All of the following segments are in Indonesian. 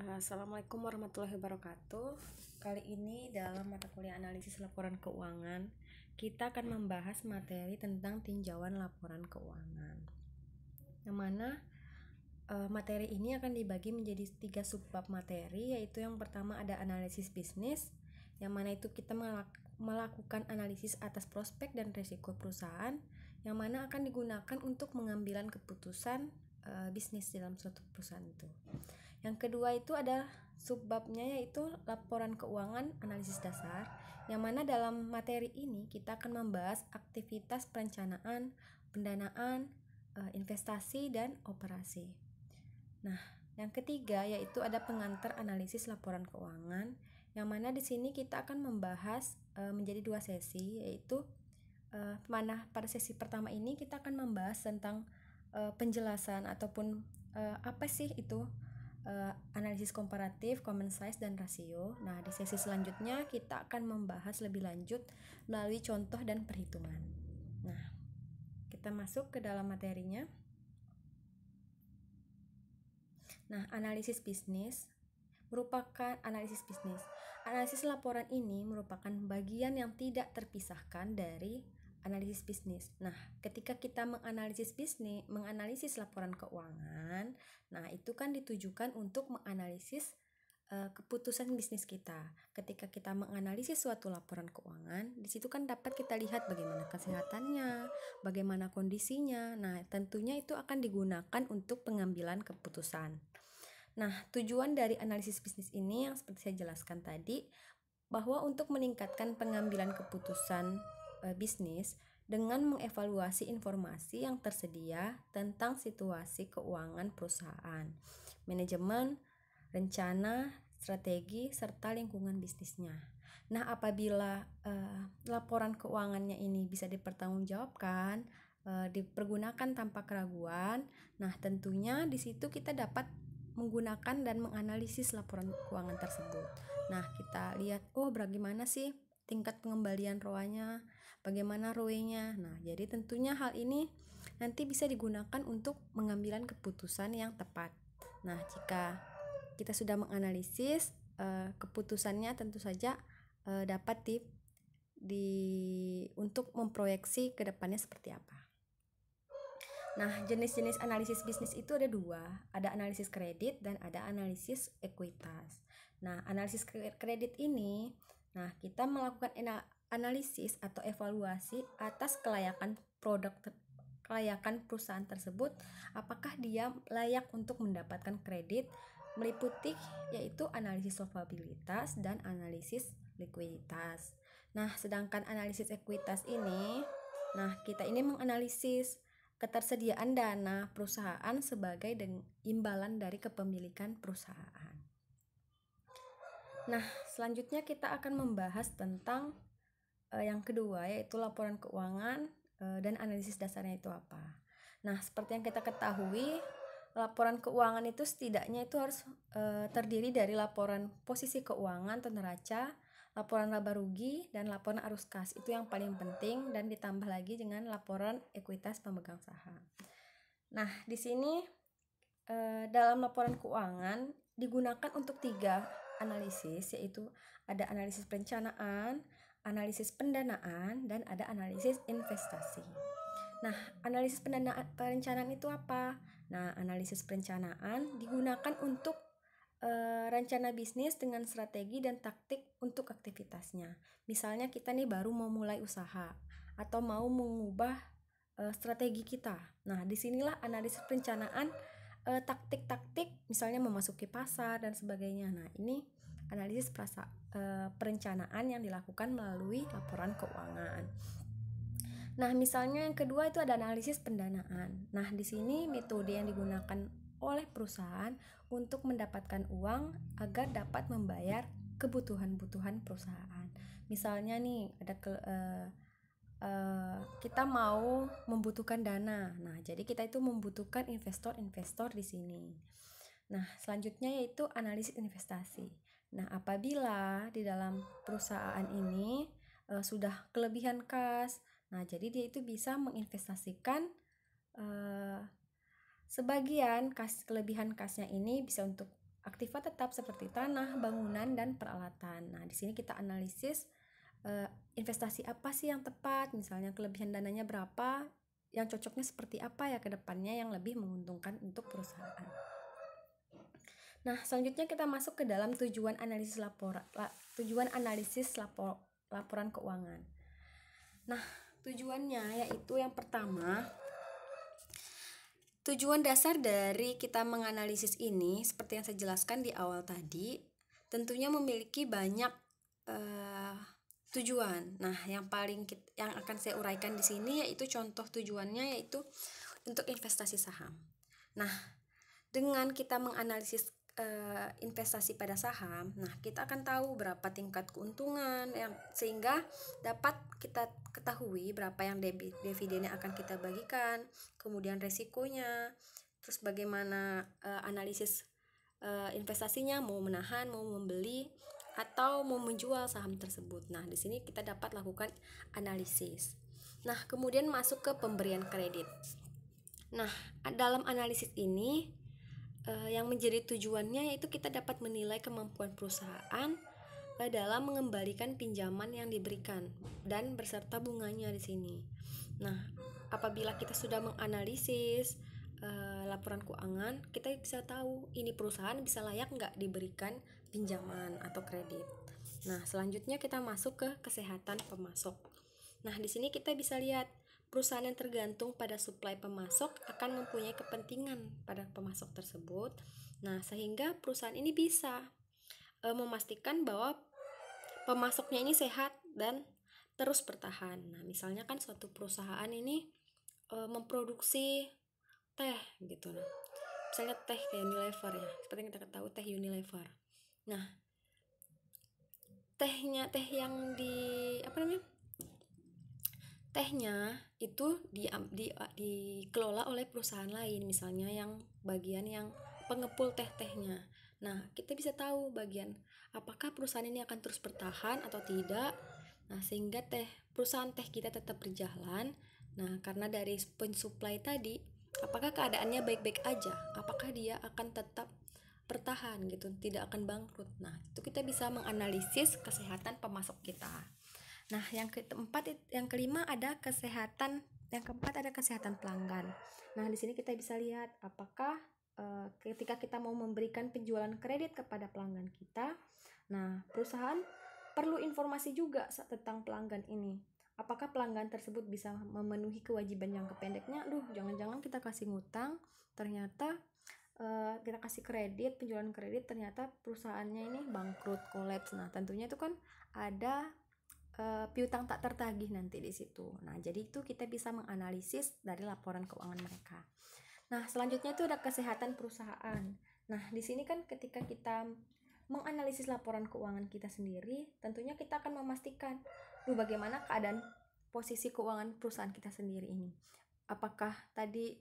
Assalamualaikum warahmatullahi wabarakatuh. Kali ini dalam mata kuliah analisis laporan keuangan, kita akan membahas materi tentang tinjauan laporan keuangan. Yang mana materi ini akan dibagi menjadi 3 subbab materi, yaitu yang pertama ada analisis bisnis, yang mana itu kita melakukan analisis atas prospek dan risiko perusahaan, yang mana akan digunakan untuk mengambilan keputusan bisnis dalam suatu perusahaan itu. Yang kedua itu ada subbabnya, yaitu laporan keuangan analisis dasar, yang mana dalam materi ini kita akan membahas aktivitas perencanaan, pendanaan, investasi, dan operasi. Nah, yang ketiga yaitu ada pengantar analisis laporan keuangan, yang mana di sini kita akan membahas menjadi 2 sesi, yaitu mana pada sesi pertama ini kita akan membahas tentang penjelasan ataupun apa sih itu analisis komparatif, common size, dan rasio. Nah, di sesi selanjutnya kita akan membahas lebih lanjut melalui contoh dan perhitungan. Nah, kita masuk ke dalam materinya. Nah, analisis bisnis merupakan analisis bisnis. Analisis laporan ini merupakan bagian yang tidak terpisahkan dari analisis bisnis. Nah, ketika kita menganalisis laporan keuangan, nah itu kan ditujukan untuk menganalisis keputusan bisnis kita. Ketika kita menganalisis suatu laporan keuangan, di situ kan dapat kita lihat bagaimana kesehatannya, bagaimana kondisinya. Nah, tentunya itu akan digunakan untuk pengambilan keputusan. Nah, tujuan dari analisis bisnis ini yang seperti saya jelaskan tadi, bahwa untuk meningkatkan pengambilan keputusan bisnis dengan mengevaluasi informasi yang tersedia tentang situasi keuangan perusahaan, manajemen, rencana, strategi, serta lingkungan bisnisnya. Nah, apabila laporan keuangannya ini bisa dipertanggungjawabkan, dipergunakan tanpa keraguan, nah tentunya di situ kita dapat menggunakan dan menganalisis laporan keuangan tersebut. Nah, kita lihat bagaimana sih tingkat pengembalian ROA-nya, bagaimana ROE-nya. Nah, jadi tentunya hal ini nanti bisa digunakan untuk pengambilan keputusan yang tepat. Nah, jika kita sudah menganalisis, keputusannya tentu saja dapat untuk memproyeksi ke depannya seperti apa. Nah, jenis-jenis analisis bisnis itu ada 2, ada analisis kredit dan ada analisis ekuitas. Nah, analisis kredit ini, nah kita melakukan analisis atau evaluasi atas kelayakan perusahaan tersebut, apakah dia layak untuk mendapatkan kredit, meliputi yaitu analisis solvabilitas dan analisis likuiditas. Nah, sedangkan analisis ekuitas ini, nah kita ini menganalisis ketersediaan dana perusahaan sebagai imbalan dari kepemilikan perusahaan. Nah, selanjutnya kita akan membahas tentang yang kedua, yaitu laporan keuangan dan analisis dasarnya itu apa. Nah, seperti yang kita ketahui, laporan keuangan itu setidaknya itu harus terdiri dari laporan posisi keuangan atau neraca, laporan laba rugi, dan laporan arus kas. Itu yang paling penting, dan ditambah lagi dengan laporan ekuitas pemegang saham. Nah, di sini dalam laporan keuangan digunakan untuk 3 analisis, yaitu ada analisis perencanaan, analisis pendanaan, dan ada analisis investasi. Nah, analisis perencanaan itu apa? Nah, analisis perencanaan digunakan untuk rencana bisnis dengan strategi dan taktik untuk aktivitasnya. Misalnya kita nih baru mau mulai usaha atau mau mengubah strategi kita. Nah, disinilah analisis perencanaan, taktik-taktik, misalnya memasuki pasar dan sebagainya. Nah, ini analisis perencanaan yang dilakukan melalui laporan keuangan. Nah, misalnya yang kedua itu ada analisis pendanaan. Nah, di sini metode yang digunakan oleh perusahaan untuk mendapatkan uang agar dapat membayar kebutuhan-kebutuhan perusahaan. Misalnya nih ada kita mau membutuhkan dana. Nah, jadi kita itu membutuhkan investor-investor di sini. Nah, selanjutnya yaitu analisis investasi. Nah, apabila di dalam perusahaan ini sudah kelebihan kas, nah jadi dia itu bisa menginvestasikan sebagian kelebihan kasnya ini bisa untuk aktiva tetap seperti tanah, bangunan, dan peralatan. Nah, di sini kita analisis investasi apa sih yang tepat, misalnya kelebihan dananya berapa, yang cocoknya seperti apa ya ke depannya yang lebih menguntungkan untuk perusahaan. Nah, selanjutnya kita masuk ke dalam tujuan analisis laporan keuangan. Nah, tujuannya yaitu yang pertama, tujuan dasar dari kita menganalisis ini seperti yang saya jelaskan di awal tadi, tentunya memiliki banyak tujuan. Nah, yang akan saya uraikan di sini yaitu contoh tujuannya yaitu untuk investasi saham. Nah, dengan kita menganalisis investasi pada saham, nah kita akan tahu berapa tingkat keuntungan sehingga dapat kita ketahui berapa yang dividen yang akan kita bagikan, kemudian resikonya, terus bagaimana analisis investasinya, mau menahan, mau membeli, atau mau menjual saham tersebut. Nah, di sini kita dapat lakukan analisis. Nah, kemudian masuk ke pemberian kredit. Nah, dalam analisis ini yang menjadi tujuannya yaitu kita dapat menilai kemampuan perusahaan dalam mengembalikan pinjaman yang diberikan dan beserta bunganya di sini. Nah, apabila kita sudah menganalisis laporan keuangan, kita bisa tahu ini perusahaan bisa layak nggak diberikan pinjaman atau kredit. Nah, selanjutnya kita masuk ke kesehatan pemasok. Nah, di sini kita bisa lihat perusahaan yang tergantung pada suplai pemasok akan mempunyai kepentingan pada pemasok tersebut. Nah, sehingga perusahaan ini bisa memastikan bahwa pemasoknya ini sehat dan terus bertahan. Nah, misalnya kan suatu perusahaan ini memproduksi teh gitu. Misalnya teh kayak Unilever ya, seperti yang kita tahu teh Unilever. Nah, tehnya itu dikelola oleh perusahaan lain, misalnya yang bagian yang pengepul tehnya. Nah, kita bisa tahu bagian apakah perusahaan ini akan terus bertahan atau tidak. Nah, sehingga perusahaan teh kita tetap berjalan. Nah, karena dari pensuplai tadi, apakah keadaannya baik-baik aja? Apakah dia akan tetap bertahan gitu, tidak akan bangkrut. Nah, itu kita bisa menganalisis kesehatan pemasok kita. Nah, yang kelima ada kesehatan. Yang keempat ada kesehatan pelanggan. Nah, di sini kita bisa lihat apakah ketika kita mau memberikan penjualan kredit kepada pelanggan kita, nah perusahaan perlu informasi juga tentang pelanggan ini. Apakah pelanggan tersebut bisa memenuhi kewajiban jangka pendeknya? Jangan-jangan kita kasih ngutang, ternyata kita kasih penjualan kredit, ternyata perusahaannya ini bangkrut, kolaps. Nah, tentunya itu kan ada piutang tak tertagih nanti di situ. Nah, jadi itu kita bisa menganalisis dari laporan keuangan mereka. Nah, selanjutnya itu ada kesehatan perusahaan. Nah, di sini kan ketika kita menganalisis laporan keuangan kita sendiri, tentunya kita akan memastikan bagaimana keadaan posisi keuangan perusahaan kita sendiri ini. Apakah tadi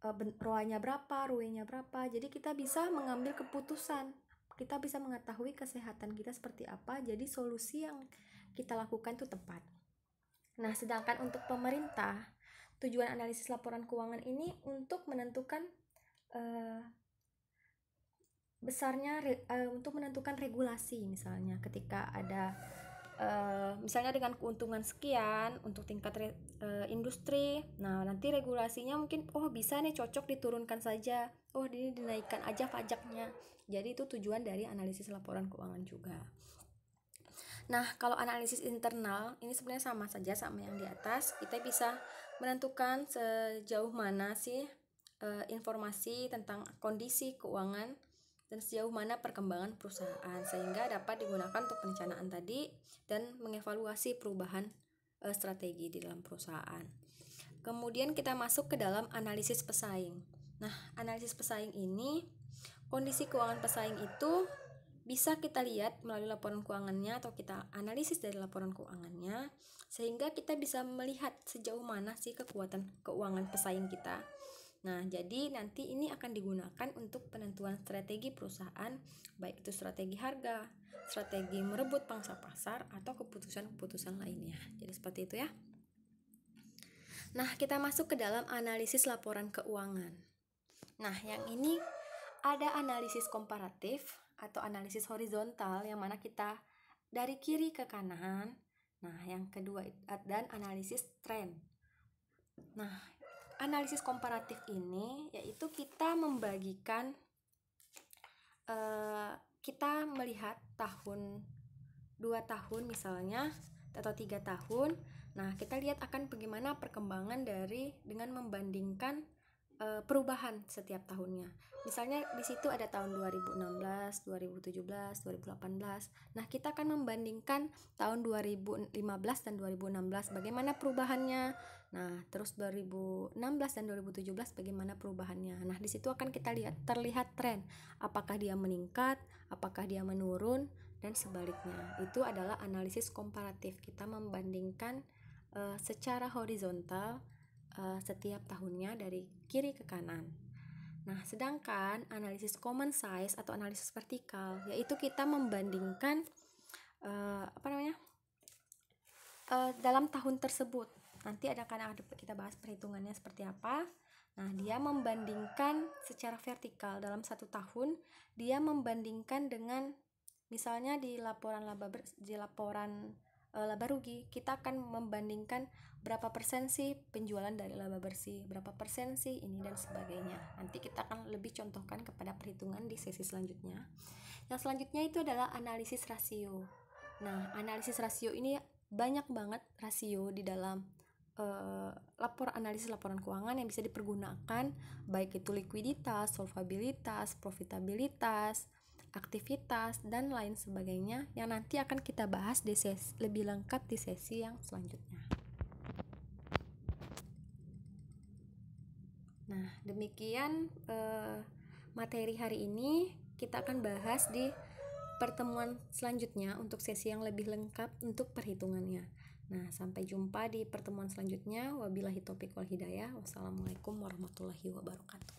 ROA-nya berapa, ROE-nya berapa. Jadi kita bisa mengambil keputusan. Kita bisa mengetahui kesehatan kita seperti apa, jadi solusi yang kita lakukan itu tepat. Nah, sedangkan untuk pemerintah, tujuan analisis laporan keuangan ini untuk menentukan untuk menentukan regulasi, misalnya ketika ada misalnya dengan keuntungan sekian untuk tingkat industri. Nah, nanti regulasinya mungkin bisa nih cocok diturunkan saja. Ini dinaikkan aja pajaknya. Jadi itu tujuan dari analisis laporan keuangan juga. Nah, kalau analisis internal ini sebenarnya sama saja sama yang di atas. Kita bisa menentukan sejauh mana sih informasi tentang kondisi keuangan dan sejauh mana perkembangan perusahaan, sehingga dapat digunakan untuk perencanaan tadi dan mengevaluasi perubahan strategi di dalam perusahaan. Kemudian kita masuk ke dalam analisis pesaing. Nah, analisis pesaing ini, kondisi keuangan pesaing itu bisa kita lihat melalui laporan keuangannya atau kita analisis dari laporan keuangannya, sehingga kita bisa melihat sejauh mana sih kekuatan keuangan pesaing kita. Nah, jadi nanti ini akan digunakan untuk penentuan strategi perusahaan, baik itu strategi harga, strategi merebut pangsa pasar, atau keputusan-keputusan lainnya. Jadi seperti itu ya. Nah, kita masuk ke dalam analisis laporan keuangan. Nah, yang ini Ada analisis komparatif atau analisis horizontal yang mana kita dari kiri ke kanan. Nah, yang kedua dan analisis tren. Nah, analisis komparatif ini yaitu kita membagikan kita melihat tahun 2 tahun misalnya atau 3 tahun. Nah, kita lihat akan bagaimana perkembangan dengan membandingkan perubahan setiap tahunnya. Misalnya di situ ada tahun 2016, 2017, 2018. Nah, kita akan membandingkan tahun 2015 dan 2016 bagaimana perubahannya. Nah, terus 2016 dan 2017 bagaimana perubahannya. Nah, di situ akan kita terlihat tren, apakah dia meningkat, apakah dia menurun, dan sebaliknya. Itu adalah analisis komparatif. Kita membandingkan secara horizontal setiap tahunnya dari kiri ke kanan. Nah, sedangkan analisis common size atau analisis vertikal yaitu kita membandingkan dalam tahun tersebut. Nanti ada kita bahas perhitungannya seperti apa. Nah, dia membandingkan secara vertikal dalam 1 tahun, dia membandingkan dengan misalnya di laporan laba rugi, kita akan membandingkan berapa persen sih penjualan dari laba bersih, berapa persen sih ini dan sebagainya. Nanti kita akan lebih contohkan kepada perhitungan di sesi selanjutnya. Yang selanjutnya itu adalah analisis rasio. Nah, analisis rasio ini banyak banget rasio di dalam analisis laporan keuangan yang bisa dipergunakan, baik itu likuiditas, solvabilitas, profitabilitas, aktivitas, dan lain sebagainya yang nanti akan kita bahas di lebih lengkap di sesi yang selanjutnya. Nah, demikian materi hari ini. Kita akan bahas di pertemuan selanjutnya untuk sesi yang lebih lengkap untuk perhitungannya. Nah, sampai jumpa di pertemuan selanjutnya. Wabillahi taufiq wal hidayah. Wassalamualaikum warahmatullahi wabarakatuh.